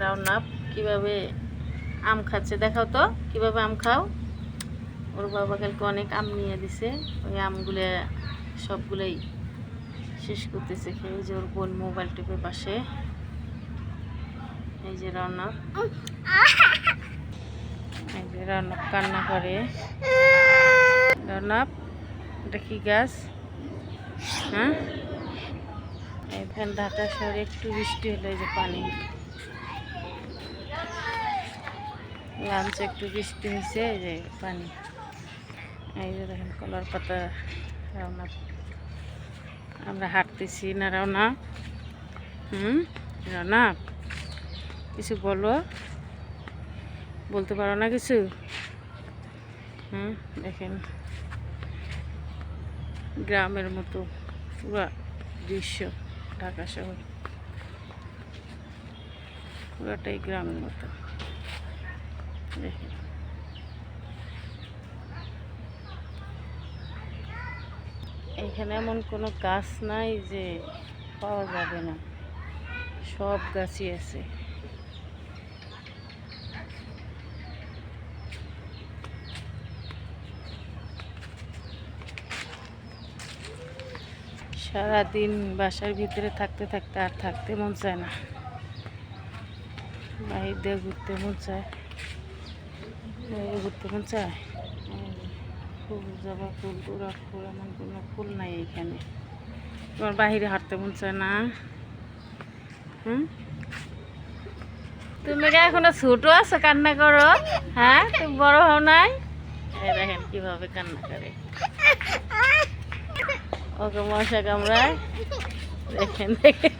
রাউনাপ কিভাবে আম খাচ্ছে দেখাও তো, কিভাবে আম খাও। ওর বাবা কালকে অনেক আম নিয়ে দিছে, ওই আমগুলো সবগুলোই শেষ করতেছে খেয়ে। যে ওর বোন মোবাইল টিপে পাশে। এই যে রাউনাপ, এই যে রাউনাপ কান্না করে। রাউনাপ, এটা কি গাছ? হ্যাঁ, এখানে ঢাকা শহরে একটু বৃষ্টি হলে এই যে পানি। লাঞ্চে একটু বৃষ্টি হয়েছে, এই যে পানি। এই যে দেখেন কলার পাতা। রাওনা, আমরা হাঁটতেছি না রাওনা? রাওনা, কিছু বলো, বলতে পারো না কিছু? দেখেন গ্রামের মতো পুরা দৃশ্য, ঢাকা শহর পুরাটাই গ্রামের মতো। দেখেন এখানে এমন কোনো গাছ নাই যে পাওয়া যাবে না, সব গাছই আছে। সারাদিন বাসার ভিতরে থাকতে থাকতে আর থাকতে মন চায় না, বাইরে দিয়ে ঘুরতে মন চায়, ঘুরতে মন চায়। ফুল, জবা ফুল, গোলাপ ফুল, এমন কোনো ফুল নাই এখানে। তোমার বাহিরে হাঁটতে মন চায় না? তুমি এখনো ছোট আছো, কান্না করো? হ্যাঁ, তুমি বড় হও নাই? দেখেন কিভাবে কান্না করে, ওকে মশা কামড়ায়। দেখেন দেখেন